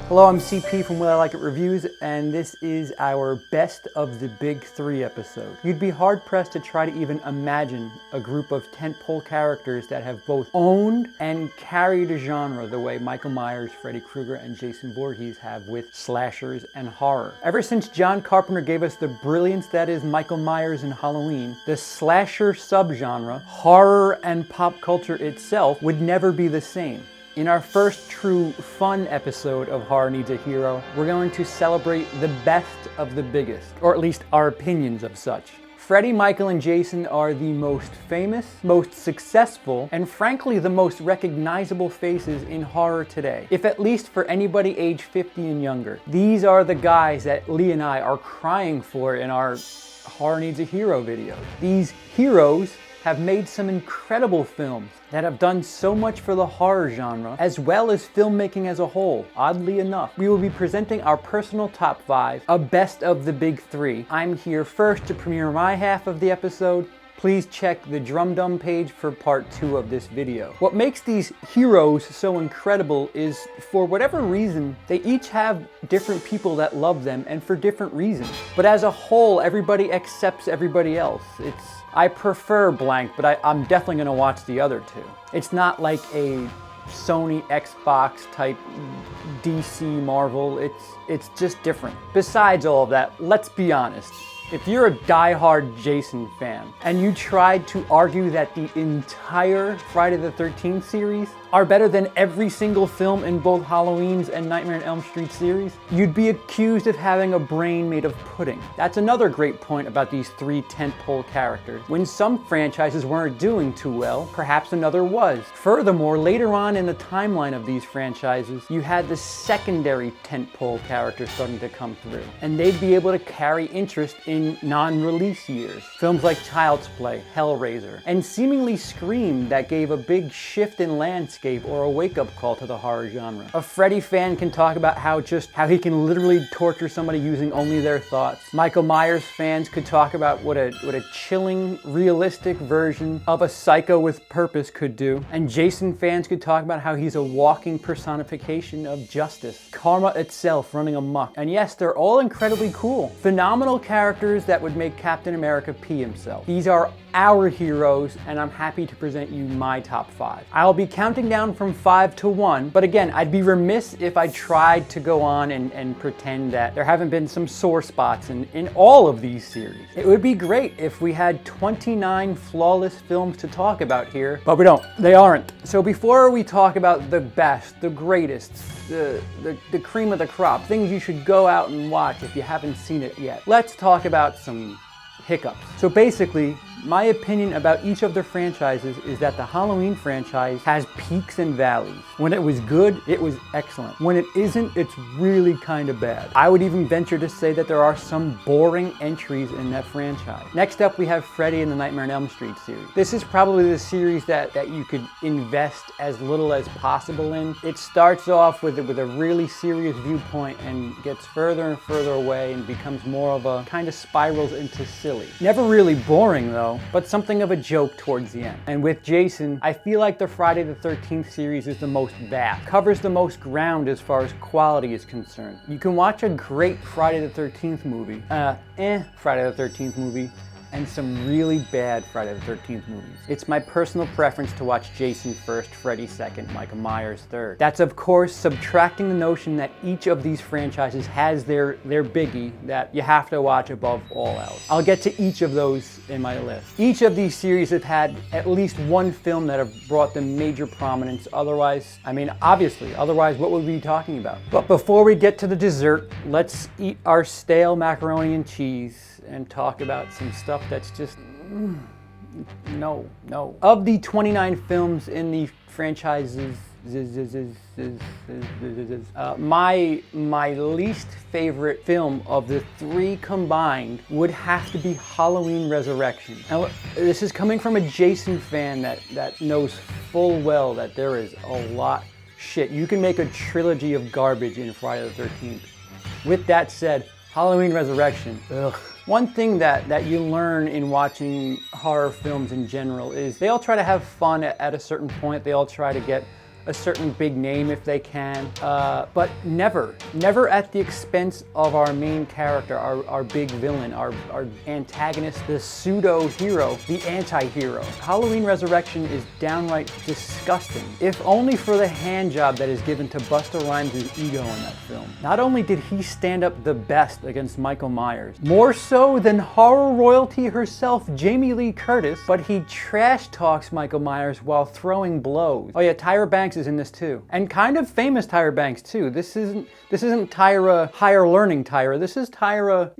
Hello, I'm CP from Will I Like It Reviews, and this is our Best of the Big Three episode. You'd be hard-pressed to try to even imagine a group of tentpole characters that have both owned and carried a genre the way Michael Myers, Freddy Krueger, and Jason Voorhees have with slashers and horror. Ever since John Carpenter gave us the brilliance that is Michael Myers and Halloween, the slasher subgenre, horror, and pop culture itself would never be the same. In our first true fun episode of Horror Needs a Hero, we're going to celebrate the best of the biggest, or at least our opinions of such. Freddy, Michael, and Jason are the most famous, most successful, and frankly the most recognizable faces in horror today, if at least for anybody age 50 and younger. These are the guys that Lee and I are crying for in our Horror Needs a Hero videos. These heroes have made some incredible films that have done so much for the horror genre, as well as filmmaking as a whole. Oddly enough, we will be presenting our personal top 5, a best of the big 3. I'm here first to premiere my half of the episode. Please check the Drum Dum page for part 2 of this video. What makes these heroes so incredible is, for whatever reason, they each have different people that love them, and for different reasons. But as a whole, everybody accepts everybody else. I prefer blank, but I'm definitely gonna watch the other two. It's not like a Sony Xbox type DC Marvel, it's just different. Besides all of that, let's be honest. If you're a die-hard Jason fan and you tried to argue that the entire Friday the 13th series are better than every single film in both Halloween's and Nightmare on Elm Street series, you'd be accused of having a brain made of pudding. That's another great point about these three tentpole characters. When some franchises weren't doing too well, perhaps another was. Furthermore, later on in the timeline of these franchises, you had the secondary tentpole characters starting to come through, and they'd be able to carry interest in non-release years. Films like Child's Play, Hellraiser, and seemingly Scream that gave a big shift in landscape or a wake-up call to the horror genre. A Freddy fan can talk about how he can literally torture somebody using only their thoughts. Michael Myers fans could talk about what a chilling, realistic version of a psycho with purpose could do. And Jason fans could talk about how he's a walking personification of justice. Karma itself running amok. And yes, they're all incredibly cool. Phenomenal characters that would make Captain America pee himself. These are our heroes, and I'm happy to present you my top 5. I'll be counting down from 5 to 1, but again, I'd be remiss if I tried to go on and pretend that there haven't been some sore spots in all of these series. It would be great if we had 29 flawless films to talk about here, but we don't. They aren't. So before we talk about the best, the greatest, the cream of the crop, things you should go out and watch if you haven't seen it yet, let's talk about some hiccups. So basically, my opinion about each of the franchises is that the Halloween franchise has peaks and valleys. When it was good, it was excellent. When it isn't, it's really kind of bad. I would even venture to say that there are some boring entries in that franchise. Next up, we have Freddy and the Nightmare on Elm Street series. This is probably the series that you could invest as little as possible in. It starts off with a really serious viewpoint and gets further and further away and becomes more of a kind of spirals into silly. Never really boring though, but something of a joke towards the end. And with Jason, I feel like the Friday the 13th series is the most vast, covers the most ground as far as quality is concerned. You can watch a great Friday the 13th movie, Friday the 13th movie, and some really bad Friday the 13th movies. It's my personal preference to watch Jason first, Freddy second, Michael Myers third. That's of course subtracting the notion that each of these franchises has their biggie that you have to watch above all else. I'll get to each of those in my list. Each of these series have had at least one film that have brought them major prominence. Otherwise, otherwise what would we be talking about? But before we get to the dessert, let's eat our stale macaroni and cheese and talk about some stuff that's just, no. Of the 29 films in the franchises, my least favorite film of the 3 combined would have to be Halloween Resurrection. Now, this is coming from a Jason fan that knows full well that there is a lot shit. You can make a trilogy of garbage in Friday the 13th. With that said, Halloween Resurrection, ugh. One thing that you learn in watching horror films in general is they all try to have fun at a certain point. They all try to get a certain big name if they can, but never at the expense of our main character, our big villain, our antagonist, the pseudo-hero, the anti-hero. Halloween Resurrection is downright disgusting, if only for the hand job that is given to Busta Rhymes' ego in that film. Not only did he stand up the best against Michael Myers, more so than horror royalty herself, Jamie Lee Curtis, but he trash talks Michael Myers while throwing blows. Oh yeah, Tyra Banks is in this too. And kind of famous Tyra Banks too. This isn't Tyra higher learning Tyra. This is Tyra,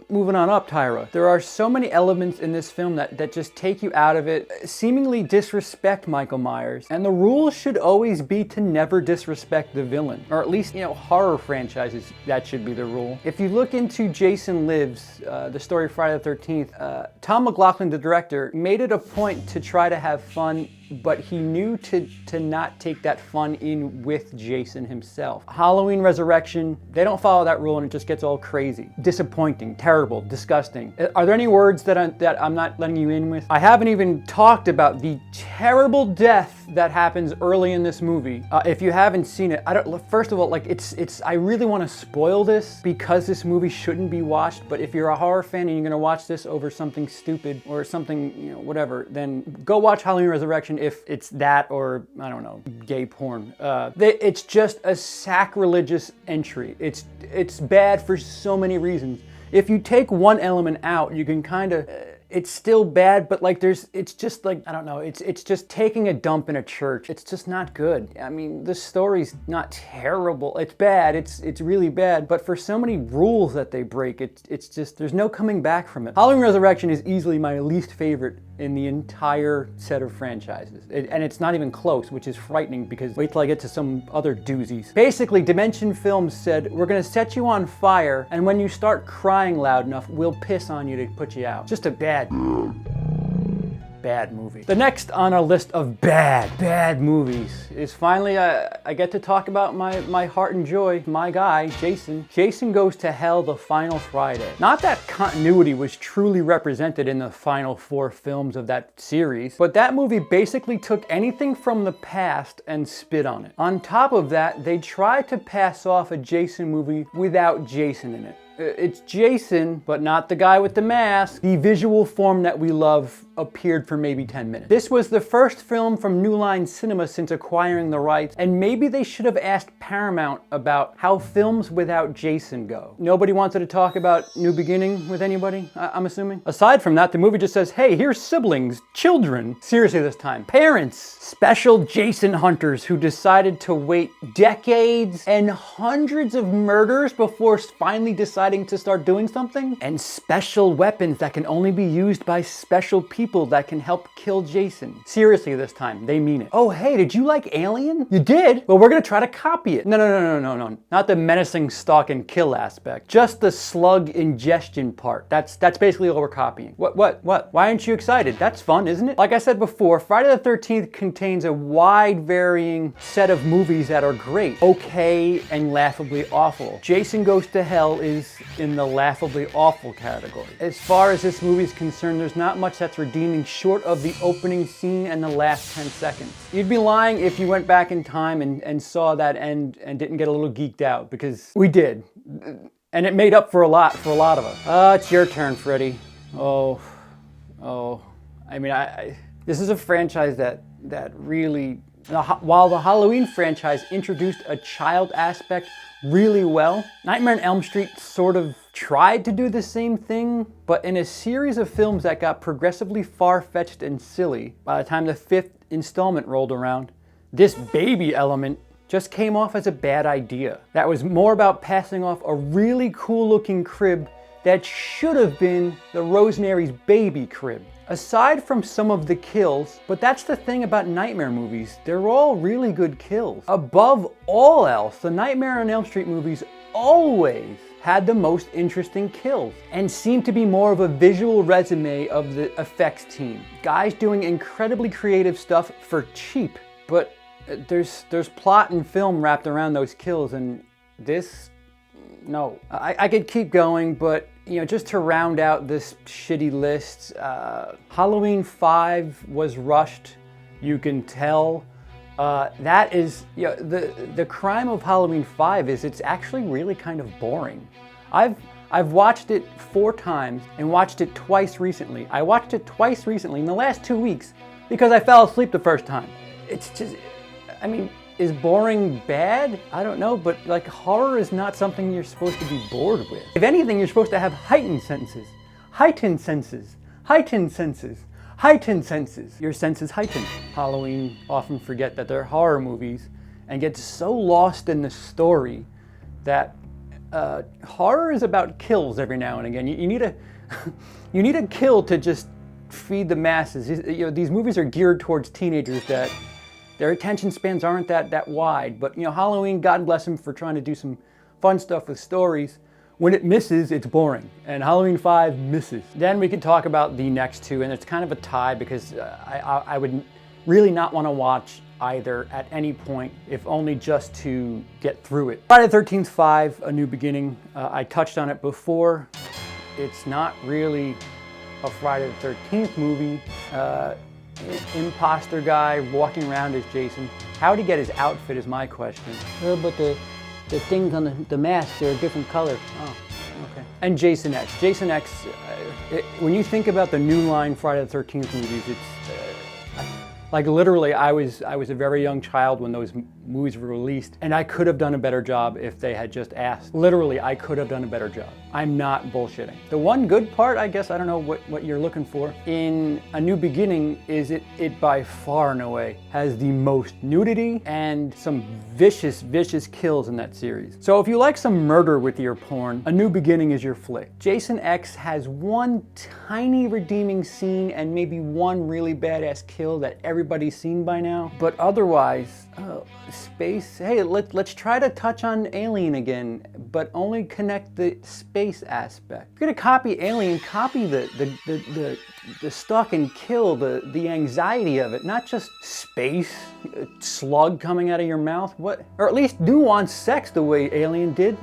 moving on up Tyra. There are so many elements in this film that just take you out of it, seemingly disrespect Michael Myers. And the rule should always be to never disrespect the villain. Or at least, horror franchises, that should be the rule. If you look into Jason Lives, the story of Friday the 13th, Tom McLaughlin, the director, made it a point to try to have fun, but he knew to not take that fun in with Jason himself. Halloween Resurrection, they don't follow that rule and it just gets all crazy. Disappointing, terrible, disgusting. Are there any words that I'm not letting you in with? I haven't even talked about the terrible death that happens early in this movie. If you haven't seen it, first of all, I really want to spoil this because this movie shouldn't be watched, but if you're a horror fan and you're gonna watch this over something stupid or something, whatever, then go watch Halloween Resurrection if it's that or, I don't know, gay porn. It's just a sacrilegious entry. It's bad for so many reasons. If you take one element out, you can kind of... it's still bad, but it's just I don't know, it's just taking a dump in a church. It's just not good. I mean, the story's not terrible. It's bad, it's really bad, but for so many rules that they break, it's just, there's no coming back from it. Halloween Resurrection is easily my least favorite in the entire set of franchises. And it's not even close, which is frightening because wait till I get to some other doozies. Basically, Dimension Films said, we're gonna set you on fire, and when you start crying loud enough, we'll piss on you to put you out. Just a bad movie. The next on our list of bad movies is finally, I get to talk about my heart and joy, my guy, Jason. Jason Goes to Hell, the final Friday. Not that continuity was truly represented in the final 4 films of that series, but that movie basically took anything from the past and spit on it. On top of that, they tried to pass off a Jason movie without Jason in it. It's Jason, but not the guy with the mask. The visual form that we love appeared for maybe 10 minutes. This was the first film from New Line Cinema since acquiring the rights, and maybe they should have asked Paramount about how films without Jason go. Nobody wanted to talk about New Beginning with anybody, I'm assuming? Aside from that, the movie just says, hey, here's siblings, children, seriously this time, parents, special Jason hunters who decided to wait decades and hundreds of murders before finally deciding to start doing something, and special weapons that can only be used by special people that can help kill Jason. Seriously this time, they mean it. Oh hey, did you like Alien? You did? Well, we're gonna try to copy it. No. Not the menacing stalk and kill aspect. Just the slug ingestion part. That's basically all we're copying. What? Why aren't you excited? That's fun, isn't it? Like I said before, Friday the 13th contains a wide varying set of movies that are great, okay, and laughably awful. Jason Goes to Hell is in the laughably awful category. As far as this movie is concerned, there's not much that's redeeming short of the opening scene and the last 10 seconds. You'd be lying if you went back in time and saw that end and didn't get a little geeked out, because we did. And it made up for a lot of us. It's your turn, Freddy. Oh. I mean, this is a franchise that really, while the Halloween franchise introduced a child aspect really well, Nightmare on Elm Street sort of tried to do the same thing, but in a series of films that got progressively far-fetched and silly, by the time the 5th installment rolled around, this baby element just came off as a bad idea. That was more about passing off a really cool-looking crib that should have been the Rosemary's Baby crib. Aside from some of the kills, but that's the thing about Nightmare movies, they're all really good kills. Above all else, the Nightmare on Elm Street movies always had the most interesting kills and seemed to be more of a visual resume of the effects team. Guys doing incredibly creative stuff for cheap, but there's plot and film wrapped around those kills, and this, no. I could keep going, but just to round out this shitty list, Halloween 5 was rushed, you can tell. That is, you know, the crime of Halloween 5 is it's actually really kind of boring. I've watched it 4 times and watched it twice recently. I watched it twice recently in the last 2 weeks because I fell asleep the first time. It's just, I mean, is boring bad? I don't know, but like horror is not something you're supposed to be bored with. If anything, you're supposed to have heightened senses, heightened senses, heightened senses, heightened senses. Your senses heightened. Halloween often forget that they're horror movies and get so lost in the story that horror is about kills every now and again. You need a you need a kill to just feed the masses. You know, these movies are geared towards teenagers that their attention spans aren't that wide. But you know, Halloween, God bless them for trying to do some fun stuff with stories. When it misses, it's boring, and Halloween 5 misses. Then we can talk about the next 2, and it's kind of a tie because I would really not want to watch either at any point, if only just to get through it. Friday the 13th 5, A New Beginning. I touched on it before. It's not really a Friday the 13th movie. Imposter guy walking around as Jason. How'd he get his outfit is my question. But the things on the mask, they're a different color. Oh, okay. And Jason X. Jason X, when you think about the New Line Friday the 13th movies, it's like literally I was a very young child when those movies were released, and I could have done a better job if they had just asked. Literally, I could have done a better job. I'm not bullshitting. The one good part, I guess, I don't know what you're looking for, in A New Beginning is it by far and away has the most nudity and some vicious kills in that series. So if you like some murder with your porn, A New Beginning is your flick. Jason X has one tiny redeeming scene and maybe one really badass kill that everybody's seen by now, but otherwise, space. Hey, let's try to touch on Alien again, but only connect the space aspect. If you're gonna copy Alien, copy the stalk and kill, the anxiety of it, not just space, slug coming out of your mouth. What? Or at least nuance sex the way Alien did.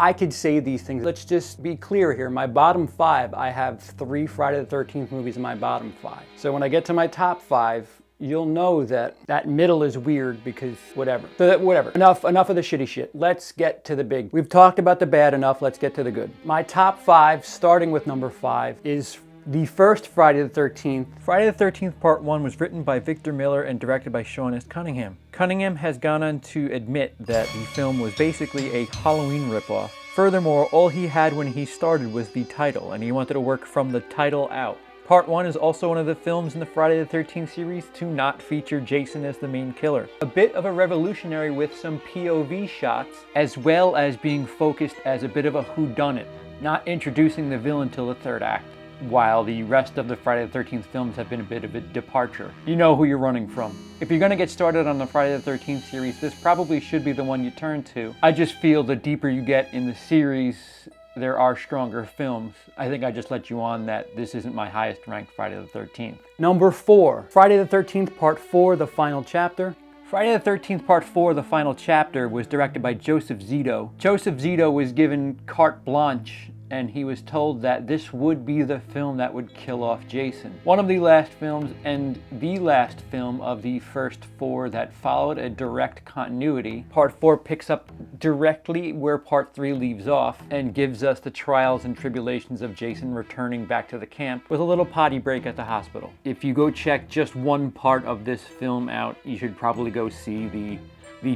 I could say these things. Let's just be clear here. My bottom 5, I have 3 Friday the 13th movies in my bottom 5. So when I get to my top 5, you'll know that that middle is weird because whatever. So whatever. Enough of the shitty shit. Let's get to the big. We've talked about the bad enough. Let's get to the good. My top 5, starting with number 5, is the first Friday the 13th. Friday the 13th Part 1 was written by Victor Miller and directed by Sean S. Cunningham. Cunningham has gone on to admit that the film was basically a Halloween ripoff. Furthermore, all he had when he started was the title, and he wanted to work from the title out. Part 1 is also one of the films in the Friday the 13th series to not feature Jason as the main killer. A bit of a revolutionary with some POV shots, as well as being focused as a bit of a whodunit, not introducing the villain till the 3rd act, while the rest of the Friday the 13th films have been a bit of a departure. You know who you're running from. If you're gonna get started on the Friday the 13th series, this probably should be the one you turn to. I just feel the deeper you get in the series, there are stronger films. I think I just let you on that this isn't my highest ranked Friday the 13th. Number 4, Friday the 13th Part 4, The Final Chapter. Friday the 13th Part 4, The Final Chapter was directed by Joseph Zito. Joseph Zito was given carte blanche, and he was told that this would be the film that would kill off Jason. One of the last films, and the last film of the first 4 that followed a direct continuity. Part 4 picks up directly where Part 3 leaves off and gives us the trials and tribulations of Jason returning back to the camp with a little potty break at the hospital. If you go check just one part of this film out, you should probably go see the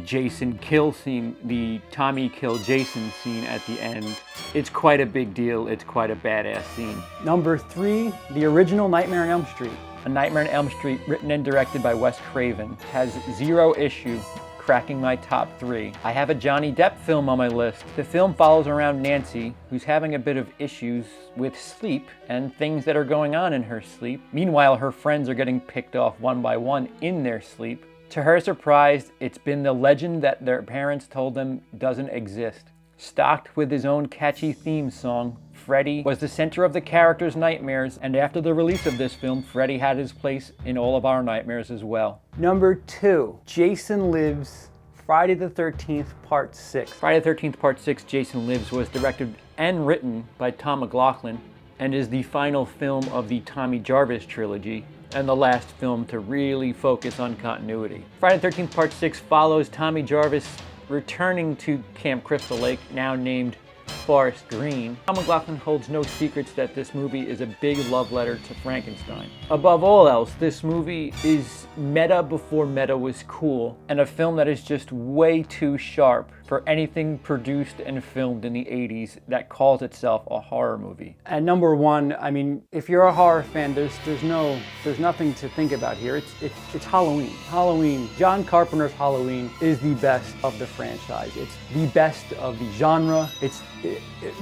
Jason kill scene, the Tommy kill Jason scene at the end. It's quite a big deal. It's quite a badass scene. Number 3, the original Nightmare on Elm Street. A Nightmare on Elm Street, written and directed by Wes Craven, has 0 issue, cracking my top 3. I have a Johnny Depp film on my list. The film follows around Nancy, who's having a bit of issues with sleep and things that are going on in her sleep. Meanwhile, her friends are getting picked off one by one in their sleep. To her surprise, it's been the legend that their parents told them doesn't exist. Stocked with his own catchy theme song, Freddy was the center of the character's nightmares, and after the release of this film, Freddy had his place in all of our nightmares as well. Number 2, Jason Lives, Friday the 13th Part 6. Friday the 13th Part 6, Jason Lives, was directed and written by Tom McLaughlin, and is the final film of the Tommy Jarvis trilogy. and the last film to really focus on continuity. Friday the 13th Part 6 follows Tommy Jarvis returning to Camp Crystal Lake, now named Forest Green. Tom McLaughlin holds no secrets that this movie is a big love letter to Frankenstein. Above all else, this movie is meta before meta was cool, and a film that is just way too sharp for anything produced and filmed in the 80s that calls itself a horror movie. At number one, I mean, if you're a horror fan, there's nothing to think about here. It's Halloween. Halloween, John Carpenter's Halloween is the best of the franchise. It's the best of the genre.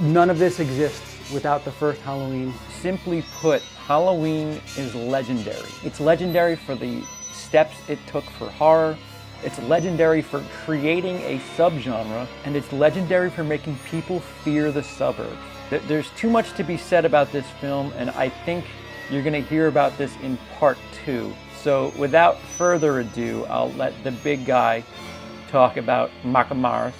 None of this exists without the first Halloween. Simply put, Halloween is legendary. It's legendary for the steps it took for horror. It's legendary for creating a subgenre, and it's legendary for making people fear the suburbs. There's too much to be said about this film, and I think you're going to hear about this in part 2. So without further ado, I'll let the big guy talk about Macamars.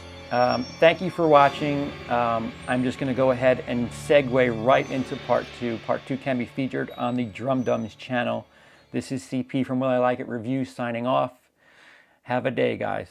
Thank you for watching. I'm just going to go ahead and segue right into part 2. Part 2 can be featured on the Drum Dums channel. This is CP from Will I Like It Reviews signing off. Have a day, guys.